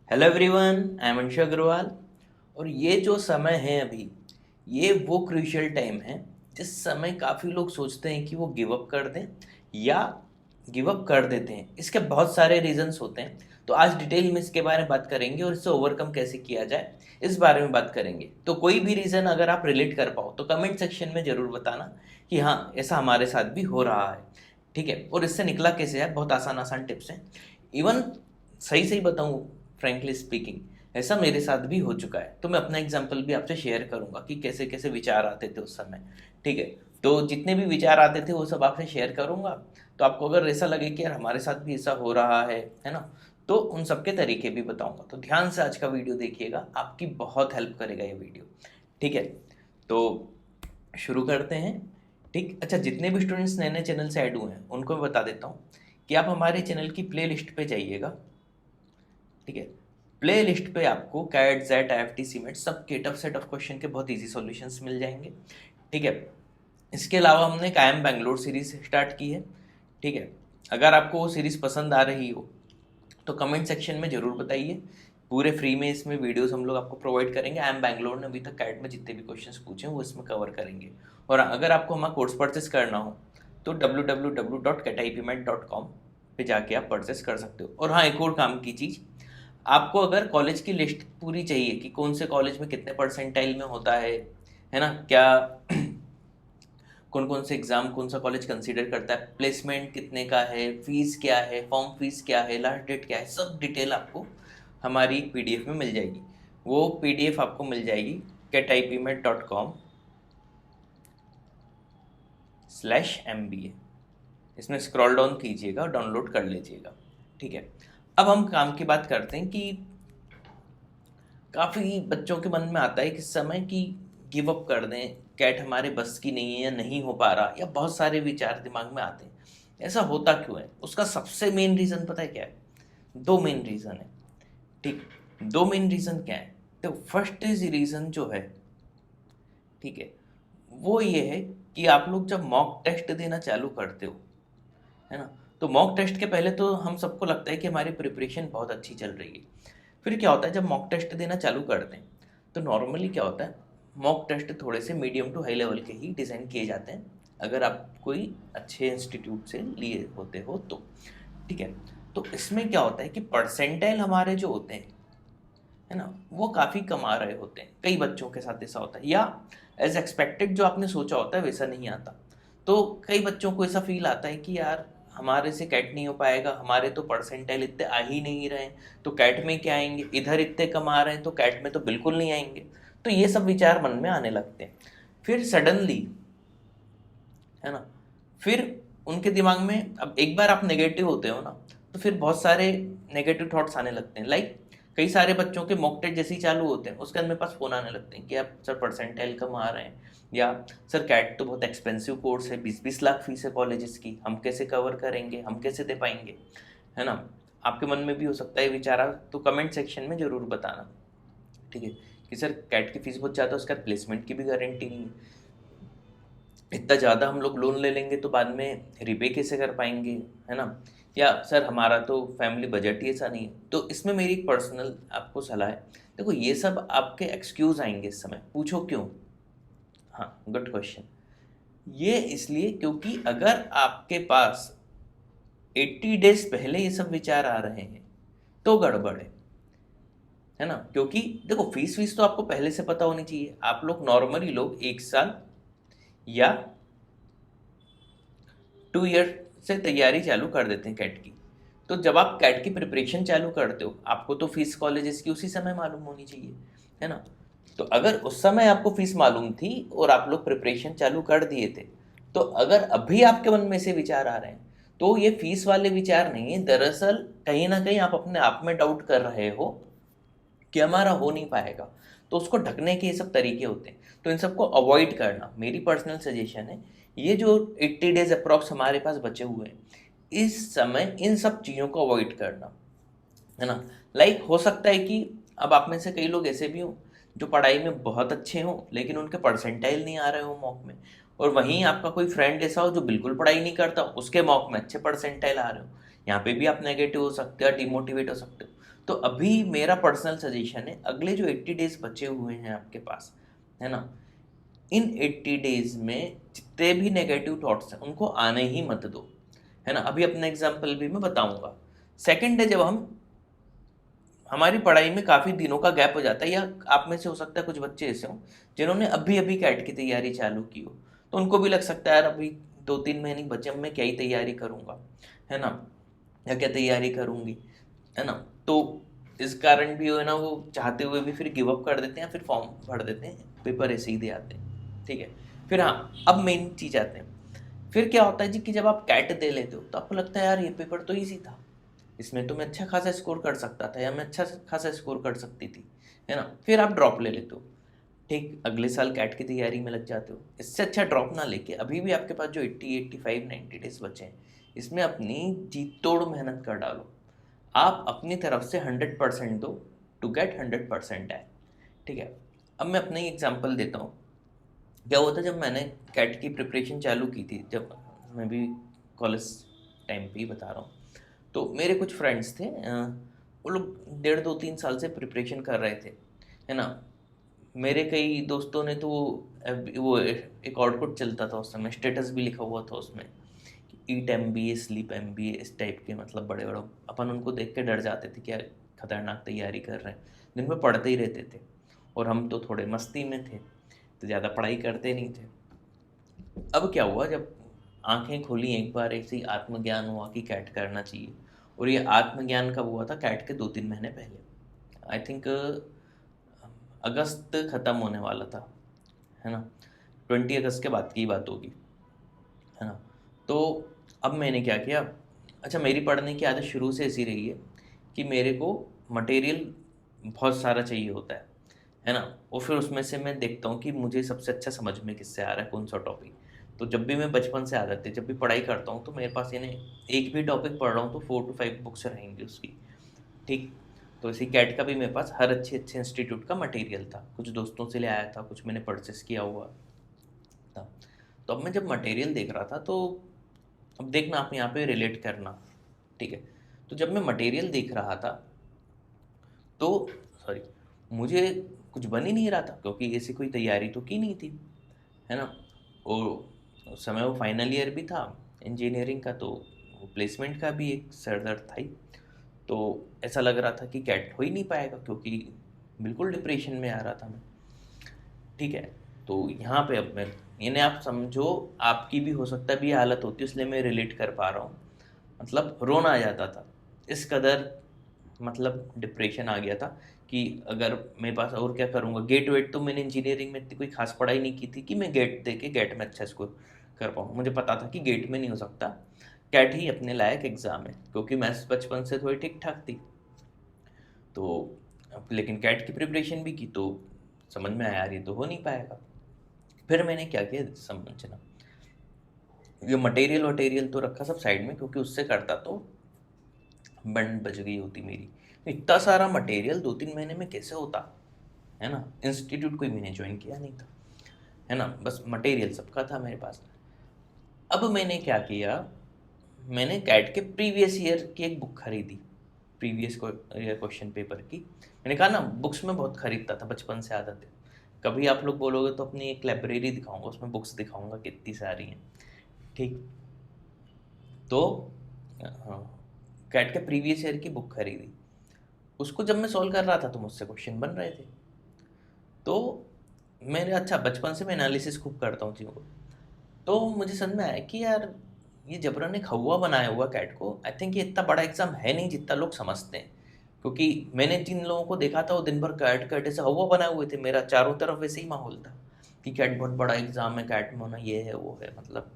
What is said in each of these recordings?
Hello everyone, I am Anshu Agarwal. और ये जो समय है अभी, ये वो क्रूशियल टाइम है जिस समय काफ़ी लोग सोचते हैं कि वो गिव अप कर दें या गिव अप कर देते हैं। इसके बहुत सारे रीजंस होते हैं। तो आज डिटेल में इसके बारे में बात करेंगे और इससे ओवरकम कैसे किया जाए, इस बारे में बात करेंगे। तो कोई भी रीज़न अगर आप रिलेट कर पाओ तो कमेंट सेक्शन में ज़रूर बताना कि हाँ, ऐसा हमारे साथ भी हो रहा है। ठीक है, और इससे निकला कैसे है, बहुत आसान आसान टिप्स हैं। इवन सही सही बताऊँ, फ्रेंकली स्पीकिंग, ऐसा मेरे साथ भी हो चुका है। तो मैं अपना एग्जाम्पल भी आपसे शेयर करूंगा कि कैसे कैसे विचार आते थे उस समय। ठीक है, तो जितने भी विचार आते थे वो सब आपसे शेयर करूंगा। तो आपको अगर ऐसा लगे कि यार हमारे साथ भी ऐसा हो रहा है ना, तो उन सब के तरीके भी बताऊंगा। तो ध्यान से आज का वीडियो देखिएगा, आपकी बहुत हेल्प करेगा ये वीडियो। ठीक है, तो शुरू करते हैं। ठीक, अच्छा, जितने भी स्टूडेंट्स नए नए चैनल से ऐड हुए हैं उनको मैं बता देता हूँ कि आप हमारे चैनल की प्ले लिस्ट पे जाइएगा। ठीक है, प्ले लिस्ट पे आपको CAT JET I F T CMAT सब के टफ सेट ऑफ क्वेश्चन के बहुत इजी सॉल्यूशंस मिल जाएंगे। ठीक है, इसके अलावा हमने कायम बैंगलोर सीरीज स्टार्ट की है। ठीक है, अगर आपको वो सीरीज़ पसंद आ रही हो तो कमेंट सेक्शन में ज़रूर बताइए। पूरे फ्री में इसमें वीडियोस हम लोग आपको प्रोवाइड करेंगे। आई एम बैंगलोर ने अभी तक कैट में जितने भी क्वेश्चंस पूछे हैं वो इसमें कवर करेंगे। और अगर आपको हमारा कोर्स परचेस करना हो तो www.catipmet.com पे जाके आप परचेस कर सकते हो। और हाँ, एक और काम की चीज़, आपको अगर कॉलेज की लिस्ट पूरी चाहिए कि कौन से कॉलेज में कितने परसेंटाइल में होता है ना, क्या कौन कौन से एग्ज़ाम कौन सा कॉलेज कंसीडर करता है, प्लेसमेंट कितने का है, फीस क्या है, फॉर्म फीस क्या है, लास्ट डेट क्या है, सब डिटेल आपको हमारी पीडीएफ में मिल जाएगी। वो पीडीएफ आपको मिल जाएगी catipmet.com/MBA। इसमें स्क्रॉल डाउन कीजिएगा, डाउनलोड कर लीजिएगा। ठीक है, अब हम काम की बात करते हैं कि काफ़ी बच्चों के मन में आता है किस समय कि गिव अप कर दें, कैट हमारे बस की नहीं है या नहीं हो पा रहा, या बहुत सारे विचार दिमाग में आते हैं। ऐसा होता क्यों है? उसका सबसे मेन रीज़न पता है क्या है? दो मेन रीज़न है। ठीक, दो मेन रीज़न क्या है? तो फर्स्ट इज रीज़न जो है, ठीक है, वो ये है कि आप लोग जब मॉक टेस्ट देना चालू करते हो, है ना, तो मॉक टेस्ट के पहले तो हम सबको लगता है कि हमारी प्रिपरेशन बहुत अच्छी चल रही है। फिर क्या होता है, जब मॉक टेस्ट देना चालू करते हैं तो नॉर्मली क्या होता है, मॉक टेस्ट थोड़े से मीडियम टू हाई लेवल के ही डिज़ाइन किए जाते हैं, अगर आप कोई अच्छे इंस्टीट्यूट से लिए होते हो तो। ठीक है, तो इसमें क्या होता है कि परसेंटाइल हमारे जो होते हैं, है ना, वो काफ़ी कम आ रहे होते हैं। कई बच्चों के साथ ऐसा होता है, या एज एक्सपेक्टेड जो आपने सोचा होता है वैसा नहीं आता। तो कई बच्चों को ऐसा फील आता है कि यार हमारे से कैट नहीं हो पाएगा, हमारे तो परसेंटाइल इतने आ ही नहीं रहे हैं, तो कैट में क्या आएंगे, इधर इतने कम आ रहे हैं तो कैट में तो बिल्कुल नहीं आएंगे। तो ये सब विचार मन में आने लगते हैं। फिर सडनली, है ना, फिर उनके दिमाग में, अब एक बार आप नेगेटिव होते हो ना, तो फिर बहुत सारे नेगेटिव थॉट्स आने लगते हैं। लाइक कई सारे बच्चों के मॉक टेस्ट जैसे ही चालू होते हैं उसके बाद मेरे पास फ़ोन आने लगते हैं कि आप सर परसेंटाइल कम आ रहे हैं, या सर कैट तो बहुत एक्सपेंसिव कोर्स है, 20-20 लाख फीस है कॉलेजेस की, हम कैसे कवर करेंगे, हम कैसे दे पाएंगे, है ना। आपके मन में भी हो सकता है विचारा, तो कमेंट सेक्शन में ज़रूर बताना। ठीक है, कि सर कैट की फीस बहुत ज़्यादा है, उसका प्लेसमेंट की भी गारंटी नहीं है, इतना ज़्यादा हम लोग लोन ले लेंगे तो बाद में रिपे कैसे कर पाएंगे, है ना, या सर हमारा तो फैमिली बजट ही ऐसा नहीं है। तो इसमें मेरी एक पर्सनल आपको सलाह है, देखो ये सब आपके एक्सक्यूज़ आएंगे इस समय, पूछो क्यों। हाँ, गुड क्वेश्चन। ये इसलिए क्योंकि अगर आपके पास 80 डेज पहले ये सब विचार आ रहे हैं तो गड़बड़ है ना। क्योंकि देखो, फीस वीस तो आपको पहले से पता होनी चाहिए। आप लोग नॉर्मली लोग 1 साल या 2 ईयर से तैयारी चालू कर देते हैं कैट की। तो जब आप कैट की प्रिपरेशन चालू करते हो आपको तो फीस कॉलेजेस की उसी समय मालूम होनी चाहिए, है ना। तो अगर उस समय आपको फीस मालूम थी और आप लोग प्रिपरेशन चालू कर दिए थे, तो अगर अभी आपके मन में से विचार आ रहे हैं तो ये फीस वाले विचार नहीं है। दरअसल कहीं ना कहीं आप अपने आप में डाउट कर रहे हो कि हमारा हो नहीं पाएगा। तो उसको ढकने के ये सब तरीके होते हैं, तो इन सबको अवॉइड करना मेरी पर्सनल सजेशन है। ये जो 80 डेज अप्रॉक्स हमारे पास बचे हुए हैं, इस समय इन सब चीज़ों को अवॉइड करना, है ना। लाइक हो सकता है कि अब आप में से कई लोग ऐसे भी हों जो पढ़ाई में बहुत अच्छे हों लेकिन उनके परसेंटाइल नहीं आ रहे हो मॉक में, और वहीं आपका कोई फ्रेंड ऐसा हो जो बिल्कुल पढ़ाई नहीं करता, उसके मॉक में अच्छे परसेंटाइल आ रहे हो। यहाँ पे भी आप नेगेटिव हो सकते हो, डिमोटिवेट हो सकते हो। तो अभी मेरा पर्सनल सजेशन है, अगले जो 80 डेज बचे हुए हैं आपके पास, है ना, इन 80 डेज में जितने भी नेगेटिव थॉट्स हैं उनको आने ही मत दो, है ना। अभी अपना एग्जाम्पल भी मैं बताऊंगा। सेकंड है, जब हमारी पढ़ाई में काफ़ी दिनों का गैप हो जाता है, या आप में से हो सकता है कुछ बच्चे ऐसे हों जिन्होंने अभी अभी कैट की तैयारी चालू की हो, तो उनको भी लग सकता है यार अभी 2-3 महीने बचे, अब मैं क्या ही तैयारी करूँगा, है ना, या क्या तैयारी करूँगी, है ना। तो इस कारण भी हो, है ना, वो चाहते हुए भी फिर गिव अप कर देते हैं, फिर फॉर्म भर देते हैं, पेपर ऐसे ही दे आते हैं, ठीक है। फिर हाँ, अब मेन चीज़ आते हैं। फिर क्या होता है जी कि जब आप कैट दे लेते हो तो आपको लगता है यार ये पेपर तो ईजी था, इसमें तो मैं अच्छा खासा स्कोर कर सकता था, या मैं अच्छा खासा स्कोर कर सकती थी, है ना। फिर आप ड्रॉप ले लेते हो, ठीक, अगले साल कैट की तैयारी में लग जाते हो। इससे अच्छा ड्रॉप ना लेके अभी भी आपके पास जो 80, 85, 90 डेज बचे हैं, इसमें अपनी जी तोड़ मेहनत कर डालो। आप अपनी तरफ से 100% दो टू गेट 100% है, ठीक है। अब मैं अपना ही एग्जाम्पल देता हूँ। क्या हुआ था जब मैंने कैट की प्रिपरेशन चालू की थी, जब मैं भी कॉलेज टाइम पे ही बता रहा हूँ, तो मेरे कुछ फ्रेंड्स थे, वो लोग 1.5, 2, 3 साल से प्रिपरेशन कर रहे थे, है ना। मेरे कई दोस्तों ने तो वो एक आउटपुट चलता था उस समय, स्टेटस भी लिखा हुआ था उसमें, ईट MBA स्लीप MBA, इस टाइप के, मतलब बड़े बड़े। अपन उनको देख के डर जाते थे कि यार खतरनाक तैयारी कर रहे हैं, दिन में पढ़ते ही रहते थे, और हम तो थोड़े मस्ती में थे तो ज़्यादा पढ़ाई करते नहीं थे। अब क्या हुआ, जब आंखें खुली एक बार, ऐसे ही आत्मज्ञान हुआ कि कैट करना चाहिए। और ये आत्मज्ञान कब हुआ था? कैट के 2-3 महीने पहले, आई थिंक अगस्त ख़त्म होने वाला था, है ना, 20 अगस्त के बाद की बात होगी, है ना। तो अब मैंने क्या किया, अच्छा, मेरी पढ़ने की आदत शुरू से ऐसी रही है कि मेरे को मटेरियल बहुत सारा चाहिए होता है ना। और फिर उसमें से मैं देखता हूँ कि मुझे सबसे अच्छा समझ में किससे आ रहा है, कौन सा टॉपिक। तो जब भी मैं बचपन से आदत है, जब भी पढ़ाई करता हूँ तो मेरे पास यानी एक भी टॉपिक पढ़ रहा हूँ तो 4 to 5 बुक्स रहेंगी उसकी, ठीक। तो इसी कैट का भी मेरे पास हर अच्छे अच्छे इंस्टीट्यूट का मटेरियल था, कुछ दोस्तों से ले आया था, कुछ मैंने परचेस किया हुआ था। तो अब मैं जब मटेरियल देख रहा था, तो अब देखना, आप यहाँ पे रिलेट करना, ठीक है। तो जब मैं मटेरियल देख रहा था तो, सॉरी, मुझे कुछ बन ही नहीं रहा था, क्योंकि ऐसी कोई तैयारी तो की नहीं थी, है ना। और उस समय वो फाइनल ईयर भी था इंजीनियरिंग का, तो वो प्लेसमेंट का भी एक सर दर्द था ही। तो ऐसा लग रहा था कि कैट हो ही नहीं पाएगा, क्योंकि बिल्कुल डिप्रेशन में आ रहा था मैं, ठीक है। तो यहाँ पे अब मैं, यानी आप समझो, आपकी भी हो सकता है भी ये हालत होती है, इसलिए मैं रिलेट कर पा रहा हूँ। मतलब रोना आ जाता था, इस कदर मतलब डिप्रेशन आ गया था कि अगर मेरे पास, और क्या करूँगा, गेट वेट तो मैंने इंजीनियरिंग में इतनी कोई खास पढ़ाई नहीं की थी कि मैं गेट दे के गेट में अच्छा स्कोर कर पाऊँ। मुझे पता था कि गेट में नहीं हो सकता, कैट ही अपने लायक एग्ज़ाम है, क्योंकि मैथ्स बचपन से थोड़ी ठीक ठाक थी। तो लेकिन कैट की प्रिपरेशन भी की, तो समझ में आया यार ये तो हो नहीं पाएगा। फिर मैंने क्या किया, समझना, ये मटेरियल वटेरियल तो रखा सब साइड में, क्योंकि उससे करता तो बंड बच गई होती मेरी। इतना सारा मटेरियल 2-3 महीने में कैसे होता, है ना। इंस्टीट्यूट कोई मैंने ज्वाइन किया नहीं था, है ना, बस मटेरियल सबका था मेरे पास। अब मैंने क्या किया, मैंने कैट के प्रीवियस ईयर की एक बुक खरीदी, प्रीवियस ईयर क्वेश्चन पेपर की। मैंने कहा ना, बुक्स में बहुत खरीदता था, बचपन से आदत है। कभी आप लोग बोलोगे तो अपनी एक लाइब्रेरी दिखाऊंगा, उसमें बुक्स दिखाऊंगा कितनी सारी हैं, ठीक। तो हाँ, कैट के प्रीवियस ईयर की बुक खरीदी, उसको जब मैं सॉल्व कर रहा था तो मुझसे क्वेश्चन बन रहे थे। तो मैंने, अच्छा, बचपन से मैं एनालिसिस खूब करता हूँ चीज़ों को, तो मुझे समझ में आया कि यार ये जबरन एक हवा बनाया हुआ कैट को, आई थिंक ये इतना बड़ा एग्जाम है नहीं जितना लोग समझते हैं। क्योंकि मैंने जिन लोगों को देखा था वो दिन भर कैट कैट ऐसे हवा बनाए हुए थे, मेरा चारों तरफ वैसे ही माहौल था कि कैट बहुत बड़ा एग्जाम है, कैट में होना ये है वो है, मतलब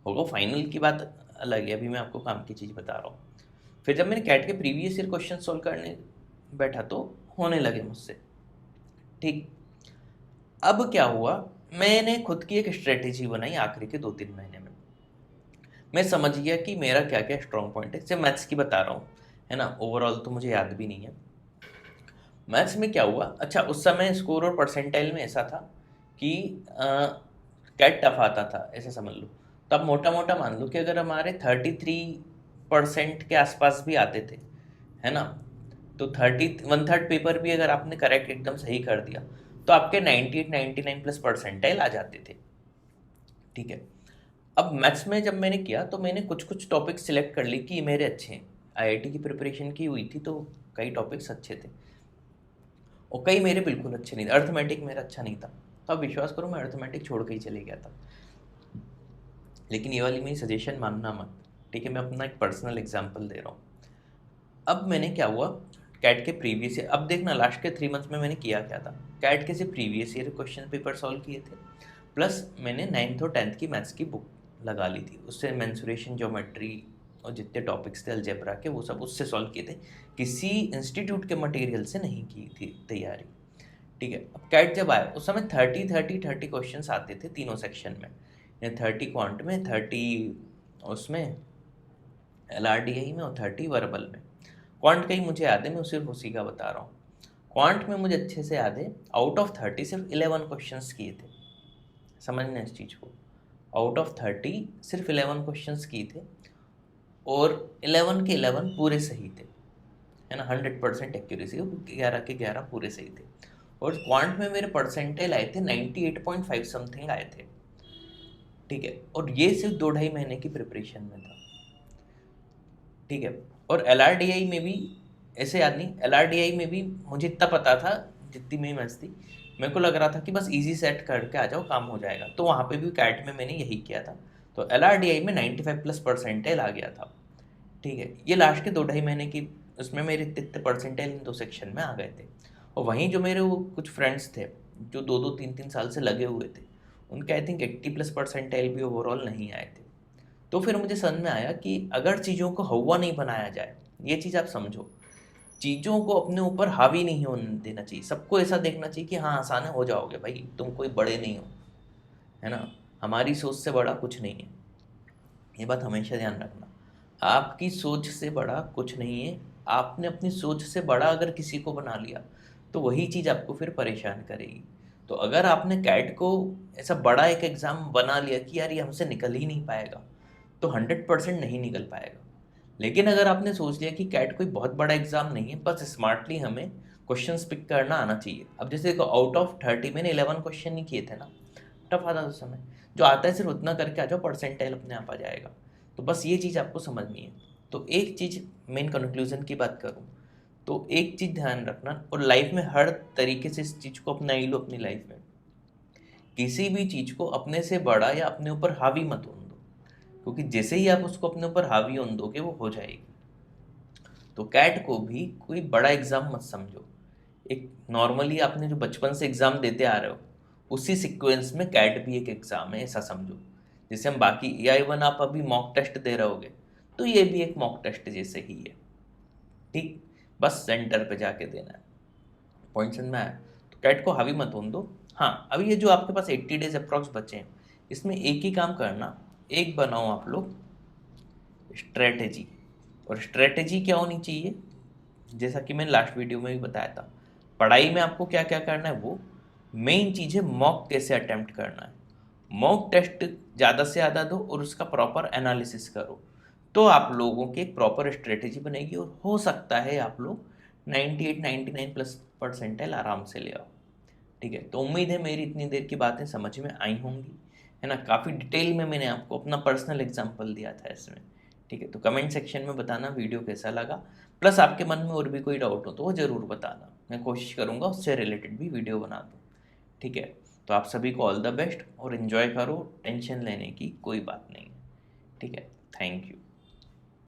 होगा। फाइनल की बात अलग है, अभी मैं आपको काम की चीज़ बता रहा हूँ। फिर जब मैंने कैट के प्रीवियस ईयर क्वेश्चन सोल्व करने बैठा तो होने लगे मुझसे, ठीक। अब क्या हुआ, मैंने खुद की एक स्ट्रेटेजी बनाई आखिरी के 2-3 महीने में। मैं समझ गया कि मेरा क्या क्या स्ट्रॉन्ग पॉइंट है, सिर्फ मैथ्स की बता रहा हूँ, है ना, ओवरऑल तो मुझे याद भी नहीं है। मैथ्स में क्या हुआ, अच्छा, उस समय स्कोर और परसेंटाइल में ऐसा था कि कैट टफ आता था, ऐसे समझ लो। तो आप मोटा मोटा मान लो कि अगर हमारे 33% के आसपास भी आते थे, है ना, तो 1/3 पेपर भी अगर आपने करेक्ट एकदम सही कर दिया तो आपके 98 99 प्लस परसेंटाइल आ जाते थे। ठीक है, अब मैथ्स में जब मैंने किया तो मैंने कुछ कुछ टॉपिक सिलेक्ट कर ली कि ये मेरे अच्छे हैं। आईआईटी की प्रिपरेशन की हुई थी तो कई टॉपिक्स अच्छे थे और कई मेरे बिल्कुल अच्छे नहीं थे। अर्थमेटिक मेरा अच्छा नहीं था, तो आप विश्वास करो मैं अर्थमेटिक छोड़ के ही चले गया था। लेकिन ये वाली मेरी सजेशन मानना मत, ठीक है, मैं अपना एक पर्सनल एग्जांपल दे रहा हूँ। अब मैंने क्या हुआ, कैट के प्रीवियस ईयर, अब देखना लास्ट के 3 मंथ्स में मैंने किया क्या था। कैट के से previous year question paper solve किए थे, प्लस मैंने 9th और 10th की मैथ्स की बुक लगा ली थी, उससे मेंसुरेशन, ज्योमेट्री और जितने टॉपिक्स थे अलजेब्रा के वो सब उससे सॉल्व किए थे, किसी इंस्टीट्यूट के मटेरियल से नहीं की थी तैयारी। ठीक है, अब कैट जब आया उस समय 30 क्वेश्चंस आते थे तीनों सेक्शन में, 30 क्वांट में, 30 उसमें LRDI में और 30 वर्बल में। क्वांट का ही मुझे याद है, मैं सिर्फ उसी का बता रहा हूँ। क्वांट में मुझे अच्छे से याद है, आउट ऑफ 30 सिर्फ 11 क्वेश्चंस किए थे। समझना इस चीज़ को, आउट ऑफ 30 सिर्फ 11 क्वेश्चंस किए थे और 11 के 11 पूरे सही थे, है ना, 100% एक्यूरेसी, 11 के 11 पूरे सही थे। और क्वांट में मेरे परसेंटाइल आए थे 98.5 समथिंग आए थे। ठीक है, और ये सिर्फ 2-2.5 महीने की प्रिपरेशन में था। ठीक है, और LRDI में भी ऐसे याद नहीं, LRDI में भी मुझे इतना पता था, जितनी मेरी मैथ्स थी मेरे को लग रहा था कि बस इजी सेट करके आ जाओ काम हो जाएगा, तो वहाँ पे भी कैट में मैंने यही किया था। तो LRDI में 95 प्लस परसेंटाइल आ गया था। ठीक है, ये लास्ट के 2-2.5 महीने की उसमें मेरे इतने परसेंटाइल इन 2 सेक्शन में आ गए थे। और वहीं जो मेरे वो कुछ फ्रेंड्स थे जो 2-2 3-3 साल से लगे हुए थे, उनके आई थिंक 80 प्लस परसेंटाइल भी ओवरऑल नहीं आए थे। तो फिर मुझे समझ में आया कि अगर चीज़ों को हवा नहीं बनाया जाए, ये चीज़ आप समझो, चीज़ों को अपने ऊपर हावी नहीं होने देना चाहिए। सबको ऐसा देखना चाहिए कि हाँ आसान है, हो जाओगे भाई, तुम कोई बड़े नहीं हो, है ना, हमारी सोच से बड़ा कुछ नहीं है। ये बात हमेशा ध्यान रखना, आपकी सोच से बड़ा कुछ नहीं है। आपने अपनी सोच से बड़ा अगर किसी को बना लिया तो वही चीज़ आपको फिर परेशान करेगी। तो अगर आपने कैट को ऐसा बड़ा एक एग्ज़ाम बना लिया कि यार ये हमसे निकल ही नहीं पाएगा, तो 100% नहीं निकल पाएगा। लेकिन अगर आपने सोच लिया कि कैट कोई बहुत बड़ा एग्जाम नहीं है, बस स्मार्टली हमें क्वेश्चंस पिक करना आना चाहिए। अब जैसे देखो आउट ऑफ 30 मैंने 11 क्वेश्चन नहीं किए थे ना, टफ आता था उस समय, जो आता है सिर्फ उतना करके आ जाओ, परसेंटाइल अपने आप आ जाएगा। तो बस ये चीज़ आपको समझनी है। तो एक चीज़, मेन कंक्लूजन की बात करूँ तो एक चीज़ ध्यान रखना, और लाइफ में हर तरीके से इस चीज़ को अपना ही लो अपनी लाइफ में, किसी भी चीज़ को अपने से बड़ा या अपने ऊपर हावी मत होने दो, क्योंकि जैसे ही आप उसको अपने ऊपर हावी होने दोगे वो हो जाएगी। तो कैट को भी कोई बड़ा एग्ज़ाम मत समझो, एक नॉर्मली आपने जो बचपन से एग्ज़ाम देते आ रहे हो उसी सीक्वेंस में कैट भी एक एग्ज़ाम है, ऐसा समझो। जैसे हम बाकी AI1 आप अभी मॉक टेस्ट दे रहे होगे, तो ये भी एक मॉक टेस्ट जैसे ही है। ठीक, बस सेंटर पे जाके देना है। पॉइंट समझ में आया? तो कैट को हावी मत होने दो। हाँ, अभी ये जो आपके पास 80 डेज अप्रॉक्स बचे हैं, इसमें एक ही काम करना, एक बनाओ आप लोग स्ट्रेटेजी। और स्ट्रेटेजी क्या होनी चाहिए, जैसा कि मैंने लास्ट वीडियो में भी बताया था, पढ़ाई में आपको क्या क्या करना है, वो मेन चीज़ है मॉक कैसे अटेम्प्ट करना है। मॉक टेस्ट ज़्यादा से ज़्यादा दो और उसका प्रॉपर एनालिसिस करो, तो आप लोगों की एक प्रॉपर स्ट्रेटेजी बनेगी और हो सकता है आप लोग 98 99 प्लस परसेंटाइल आराम से ले आओ। ठीक है, तो उम्मीद है मेरी इतनी देर की बातें समझ में आई होंगी, है ना, काफ़ी डिटेल में मैंने आपको अपना पर्सनल एग्जांपल दिया था इसमें। ठीक है, तो कमेंट सेक्शन में बताना वीडियो कैसा लगा, प्लस आपके मन में और भी कोई डाउट हो तो वो ज़रूर बताना, मैं कोशिश करूँगा उससे रिलेटेड भी वीडियो बना दूँ। ठीक है, तो आप सभी को ऑल द बेस्ट और इन्जॉय करो, टेंशन लेने की कोई बात नहीं है। ठीक है, थैंक यू।